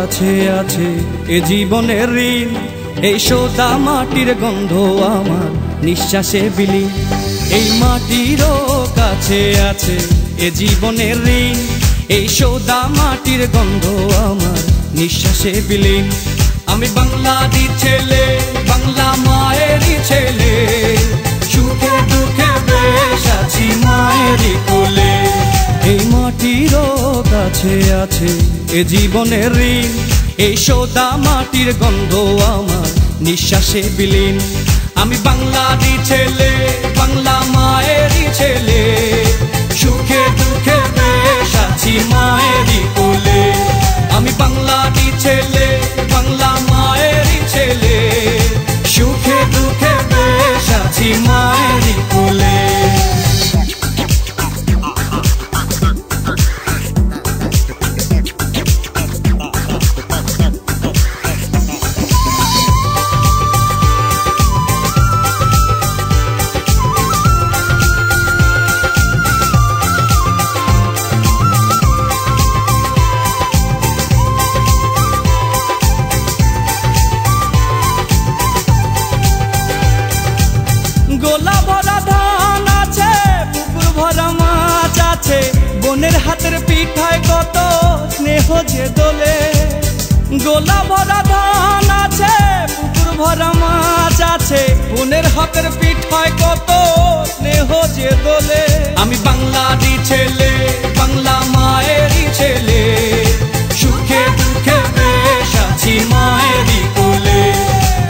কাছে আছে এ জীবনের ঋণ, এই সোদা মাটির গন্ধ আমার নিঃশ্বাসে বিলীন। এই মাটিরও কাছে আছে এ জীবনের ঋণ, এই সোদা মাটির গন্ধ আমার নিঃশ্বাসে বিলীন। আমি বাংলারই ছেলে, বাংলা মায়েরই ছেলে, সুখে দুঃখে বেশ আছি মায়েরই কোলে। এই মাটিরও কাছে আছে এ জীবনের ঋণ, এই সোদা মাটির গন্ধ আমার নিঃশ্বাসে বিলীন। আমি বাংলারই ছেলে, বাংলা মায়েরই ছেলে, সুখে দুঃখে বেশ আছি মায়েরই কোলে। আমি বাংলারই ছেলে, বাংলা মায়েরই ছেলে, সুখে দুঃখে বেশ আছি মায়েরই কোলে। গোলা ভরা ধান আছে, পুকুর ভরা মাছ আছে, বোনের হাতের পিঠায় কত স্নেহ যে দোলে। গোলা ভরা ধান আছে, পুকুর ভরা মাছ আছে, বোনের হাতের পিঠায় কত স্নেহ যে দোলে। আমি বাংলারই ছেলে, বাংলা মায়েরই ছেলে, সুখে দুঃখে বেশ আছি মায়েরই কোলে।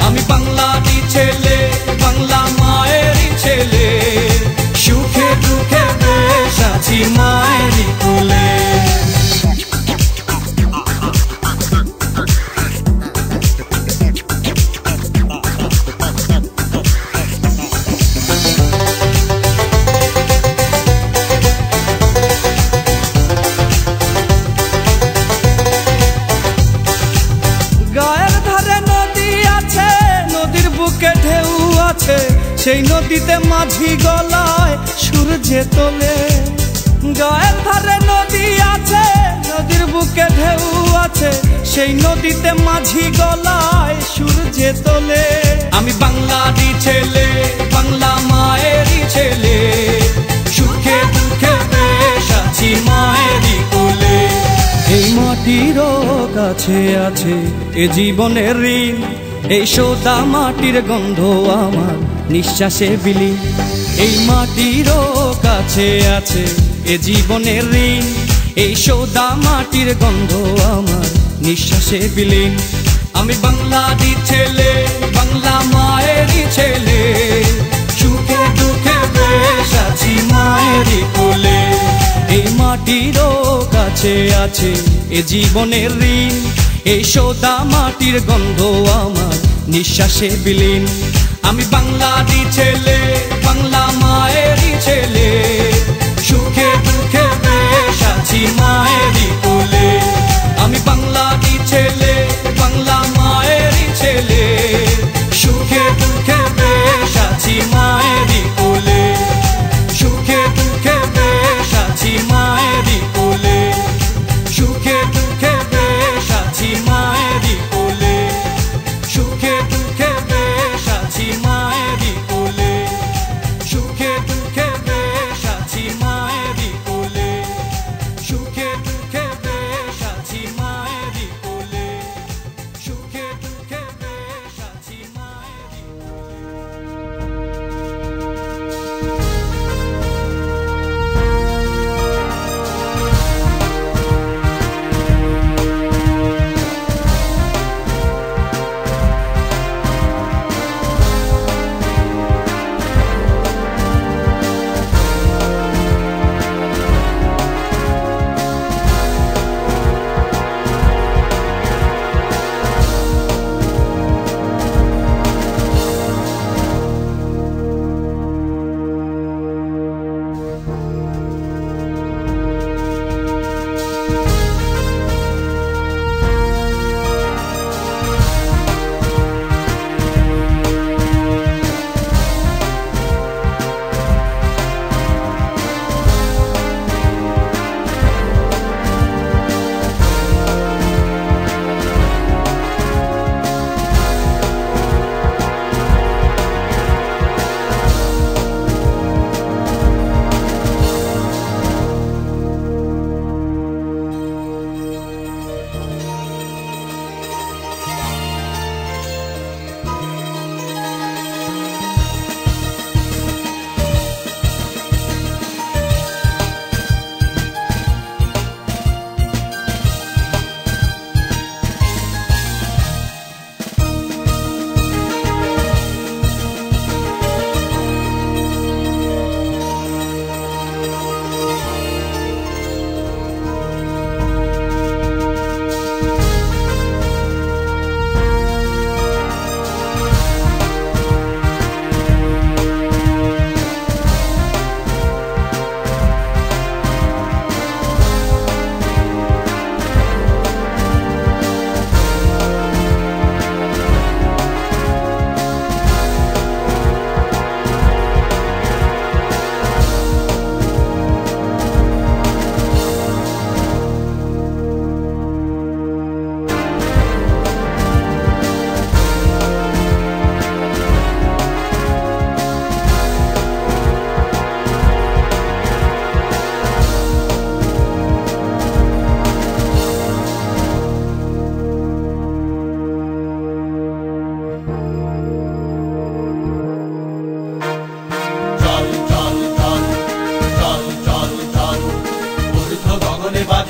আমি বাংলারই ছেলে, বাংলা মায়েরই ছেলে, সুখে দুঃখে বেশ আছি মায়েরই কোলে। গায়ের ধারে নদী আছে, নদীর বুকে ঢেউ আছে, সেই নদীতে মাঝি গলায় সূর্যে তোলে। গায়ের ধারে নদী আছে, নদীর বুকে ঢেউ আছে, সেই নদীতে মাঝি গলায় সূর্যে তোলে। আমি বাংলারই ছেলে, বাংলা মায়েরই ছেলে, সুখে দুঃখে বেশ আছি মায়েরই কোলে। এই মাটিরও কাছে আছে এ জীবনের ঋণ, এই সোদা মাটির গন্ধ আমার নিঃশ্বাসে বিলীন। এই মাটিরও কাছে আছে এ জীবনের ঋণ, এই সোদা মাটির গন্ধ আমার নিঃশ্বাসে বিলীন। আমি বাংলারই ছেলে, বাংলা মায়েরই ছেলে, সুখে দুঃখে বেশ আছি মায়েরই কোলে। এই মাটিরও কাছে আছে এ জীবনের ঋণ, এই সোদা মাটির গন্ধ আমার নিঃশ্বাসে বিলীন। আমি বাংলারই ছেলে, বাংলা মায়েরই ছেলে, সুখে দুঃখে বেশ আছি মায়েরই কোলে। আমি বাংলারই ছেলে, বাংলা মায়েরই ছেলে, সুখে দুঃখে বেশ আছি মায়েরই কোলে। সুখে দুঃখে বেশ আছি মায়েরই কোলে, সুখে দুঃখে বেশ আছি মায়েরই কোলে, সুখে দুঃখে বেশ আছি মায়েরই কোলে, সুখে দুঃখে বেশ আছি মায়েরই কোলে, সুখে দুঃখে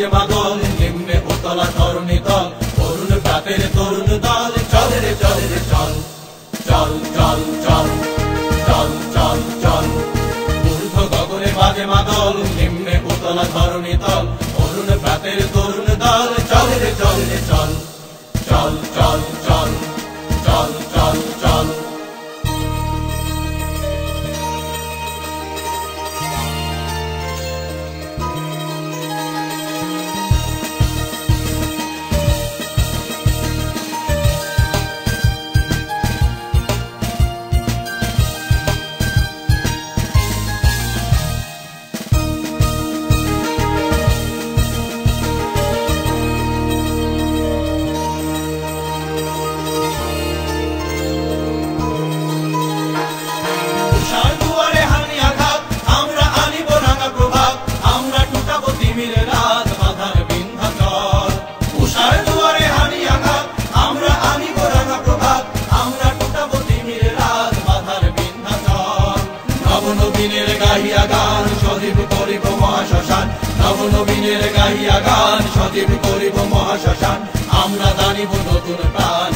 বাজে মাদল নিম্নে উতলা ধরণী তল অরুণ প্রাতের তরুণ দল চল রে চল রে চল চল চল চল চল চল চল ঊর্ধ্ব গগনে বাজে মাদল নিম্নে উতলা ধরণী তল অরুণ প্রাতের তরুণ দল চল রে চল রে চল চল চল চল চল চল চল নবনবীনের গাহিয়া গান সজীব করিব মহাশ্মশান নবনবীনের গাহিয়া গান সজীব করিব মহাশ্মশান আমরা দানিব নতুন প্রাণ